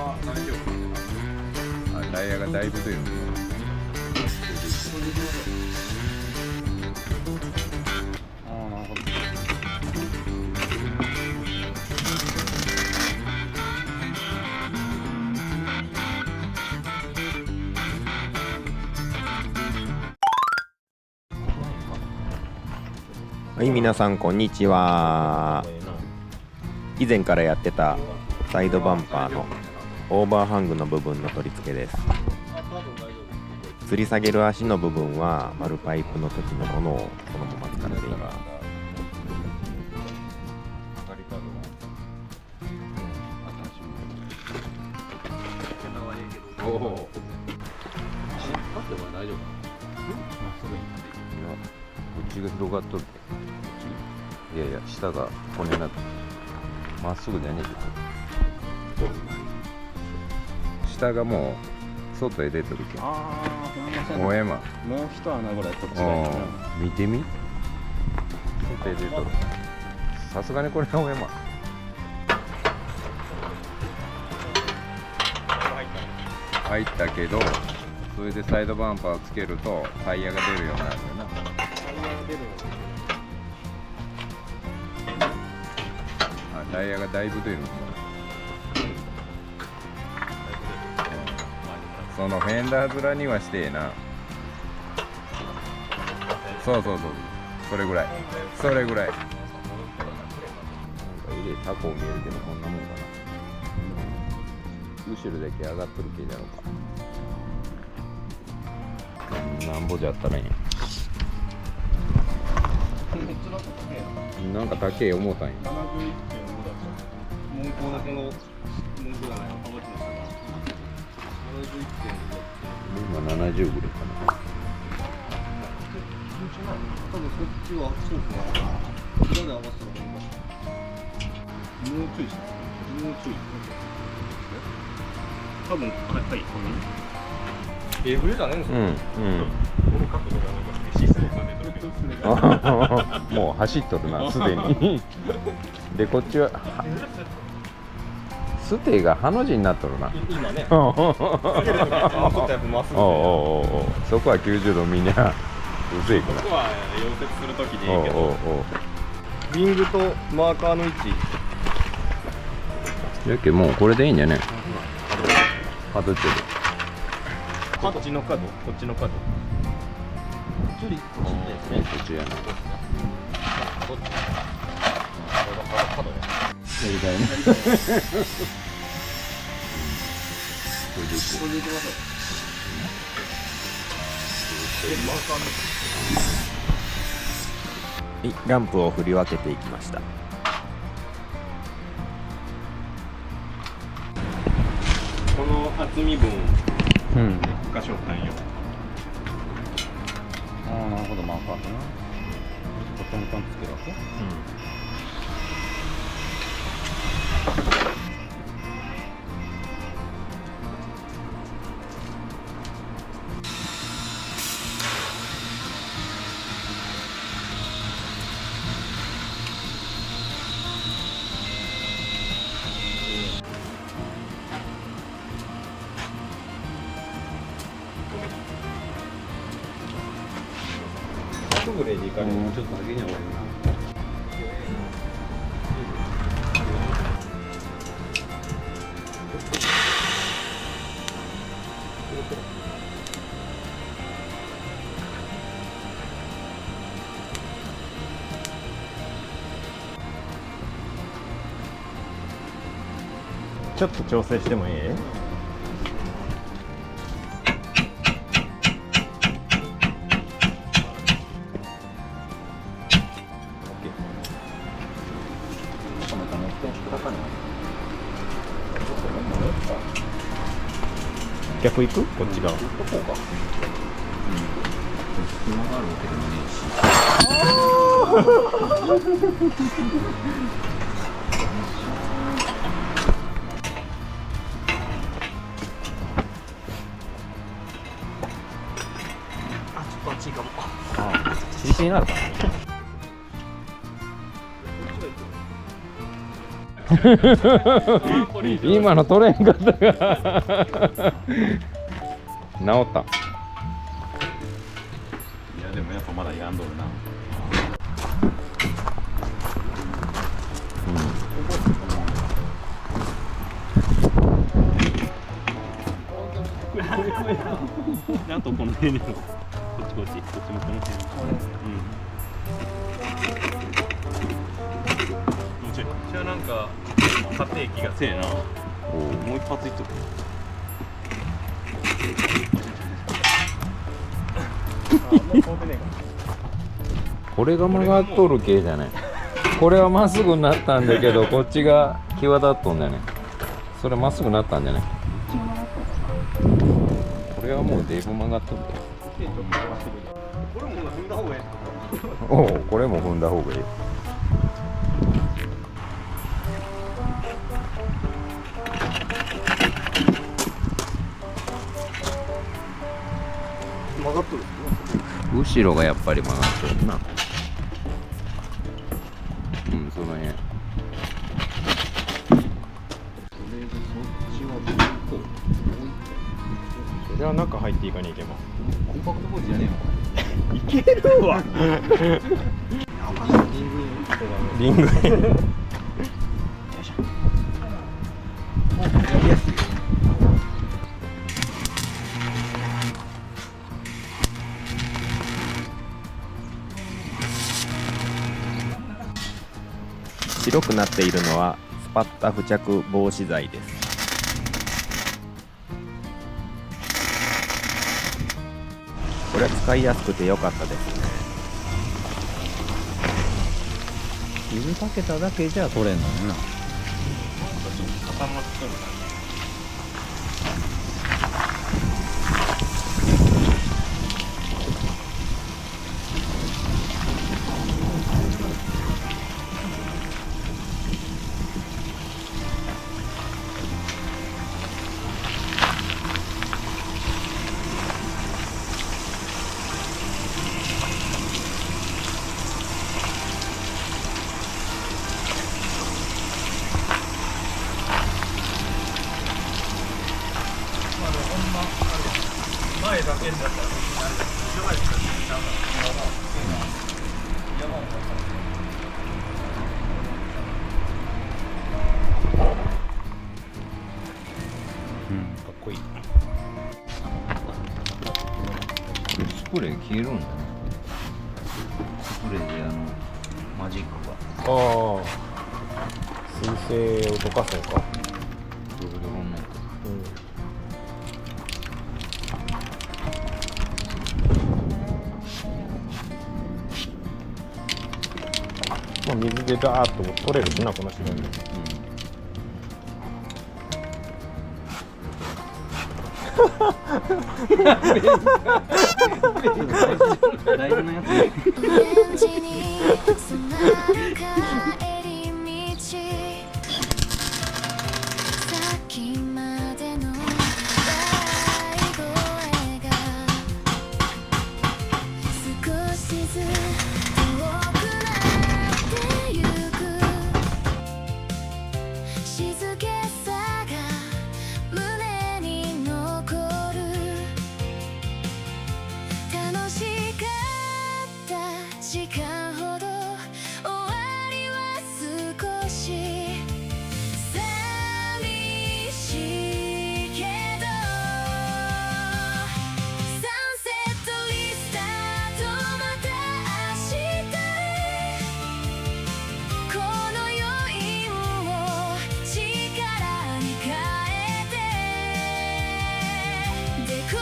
は大丈夫。あ、タイヤがだいぶ出る。ああ、なるほど。はい、皆さんこんにちは。以前からやってたサイドバンパーのオーバーハングの部分の取り付けです。吊り下げる足の部分は丸パイプの時のものをそのまま使っています。おお。大丈夫。内が広がっとる。いやいや、下が骨なくまっすぐじゃねえけど、下がもう外へ出てるけん。ああ、すみません。もうええま。もう一穴ぐらいこっちがいいな。見てみ。外へ出とる。さすがにこれはおえま。入ったけど、それでサイドバンパーをつけるとタイヤが出るようになるよな。タイヤがだいぶ出る。そのフェンダー面にはしてえな。そうそうそう、それぐらい、それぐらい。なんか入れタコ見えるけど、こんなもんかな。後ろだけ上がっとる系だろうか。なんぼじゃったらいいんや。なんか高え思うたんや。文庫だけの文庫がないの、幅木の下が。今70ぐらいかな。多分そっちはそうかな。裏で合わせたらもうちょいした。もうちょい。多分はいはい。エブレじゃねえんですよ。この角度がなんかシステムが出てるけど。もう走っとるな、すでに。で、こっちはステがハの字になっとるな。今ね。ちょっとやっぱまっすぐ。そこは90度みんなうぜえかな。ここは溶接するときでいいけど。ウィングとマーカーの位置。やけもうこれでいいんじゃね。外ってる。こっちの角、こっちの角。こっちですね。こっちやな。こっち。角や。やりたいね。これでいく。これでいきましょう。マーカーの。はい、ランプを振り分けていきました。この厚み分が紹介よ。ああ、なるほど、マーカーかな。トントンつけるわけ。ぐらいでいかれる。ちょっと先には終わるな。ちょっと調整してもいい？逆行く？こっち側。隙間があるわけでもねえし。こっちいいかも。自信あるかな。今の取れんかったが治った。いやでもやっぱまだやんどるな。あとこの辺にこっちこっちもこの辺。もうちょい。じゃあなんか査定器がせえな。もう一発いっとく。これが曲がっとる系じゃない。これはまっすぐになったんだけど、こっちが際立っとんだよね。それまっすぐなったんじゃない。これはもうだいぶ曲がっとる。これも踏んだ方がいい。おお、これも踏んだ方がいい。曲がっとる。後ろがやっぱり曲がっとるな。うん、その辺。じゃあ中入っていかに行けます。コンパクト工事じゃねえの。いけるわ。リングへ。白くなっているのはスパッタ付着防止剤です。これは使いやすくて良かったですね。水かけただけじゃ取れんのよな。固まっとるな。前だけだったらかっこいい。スプレー消えるんだね。スプレーでマジックが。ああ、水性を溶かそうか。ドロドロになって。まあ、水でダーッと取れるしな、この白いの。大事なやつ。時間ほど終わりは少し寂しいけどサンセットリスタートまた明日へこの余韻を力に変えてでこ